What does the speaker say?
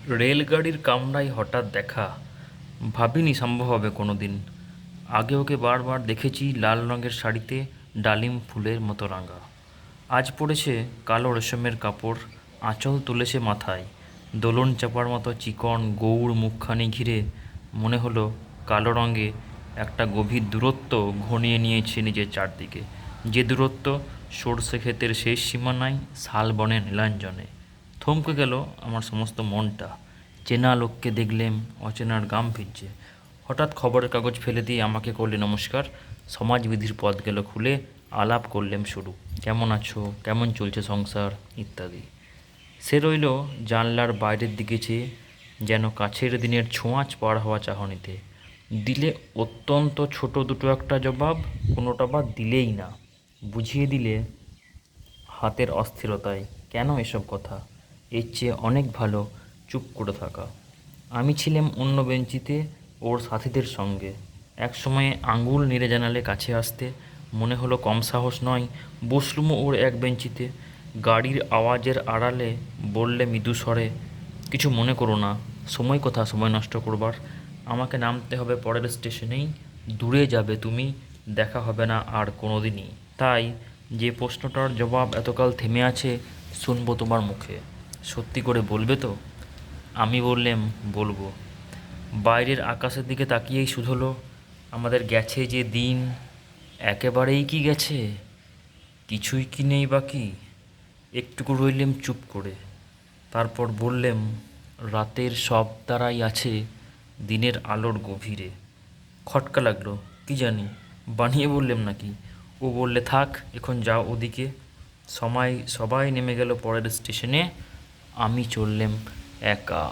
রেলগাড়ির কামরায় হঠাৎ দেখা, ভাবিনি সম্ভব হবে কোনো দিন। আগে ওকে বারবার দেখেছি লাল রঙের শাড়িতে, ডালিম ফুলের মতো রাঙা। আজ পরেছে কালো রেশমের কাপড়, আঁচল তুলেছে মাথায়, দোলন চাপার মতো চিকন গৌড় মুখখানি ঘিরে মনে হলো কালো রঙে একটা গভীর দূরত্ব ঘনিয়ে নিয়েছে নিজের চারদিকে। যে দূরত্ব সর্ষে ক্ষেতের শেষ সীমানায়, শালবনের নীলাঞ্জনে। থমকে গেল আমার সমস্ত মনটা। চেনা লোককে দেখলেম, অচেনার গাম ফিরছে। হঠাৎ খবরের কাগজ ফেলে দিয়ে আমাকে করলে নমস্কার। সমাজবিধির পথ গেল খুলে, আলাপ করলেম শুরু। কেমন আছো, কেমন চলছে সংসার, ইত্যাদি। সে রইল জানলার বাইরের দিকে চেয়ে, যেন কাছের দিনের ছোঁয়াচ পার হওয়া চাহনিতে। দিলে অত্যন্ত ছোট দুটো একটা জবাব, কোনোটা বা দিলেই না। বুঝিয়ে দিলে হাতের অস্থিরতায়, কেন এসব কথা, এর চেয়ে অনেক ভালো চুপ করে থাকা। আমি ছিলাম অন্য বেঞ্চিতে ওর সাথীদের সঙ্গে। এক সময়ে আঙুল নেড়ে জানালে কাছে আসতে, মনে হলো কম সাহস নয়। বসলুমও ওর এক বেঞ্চিতে। গাড়ির আওয়াজের আড়ালে বললে মৃদু স্বরে, কিছু মনে করো না, সময় কথা সময় নষ্ট করবার। আমাকে নামতে হবে পরের স্টেশনেই, দূরে যাবে তুমি, দেখা হবে না আর কোনো দিনই। তাই যে প্রশ্নটার জবাব এতকাল থেমে আছে, শুনবো তোমার মুখে। সত্যি করে বলবে তো? আমি বললাম, বলবো। বাইরের আকাশের দিকে তাকিয়েই শুধোলো, আমাদের গেছে যে দিন, একেবারেই কি গেছে? কিছুই কি নেই বাকি? একটুকু রইলেম চুপ করে। তারপর বললেম, রাতের সব তারাই আছে দিনের আলোর গভীরে। খটকা লাগলো, কি জানি বানিয়ে বললেম নাকি। ও বললে, থাক এখন যাও ওদিকে। সবাই নেমে গেল পরের স্টেশনে, আমি চললেম একা।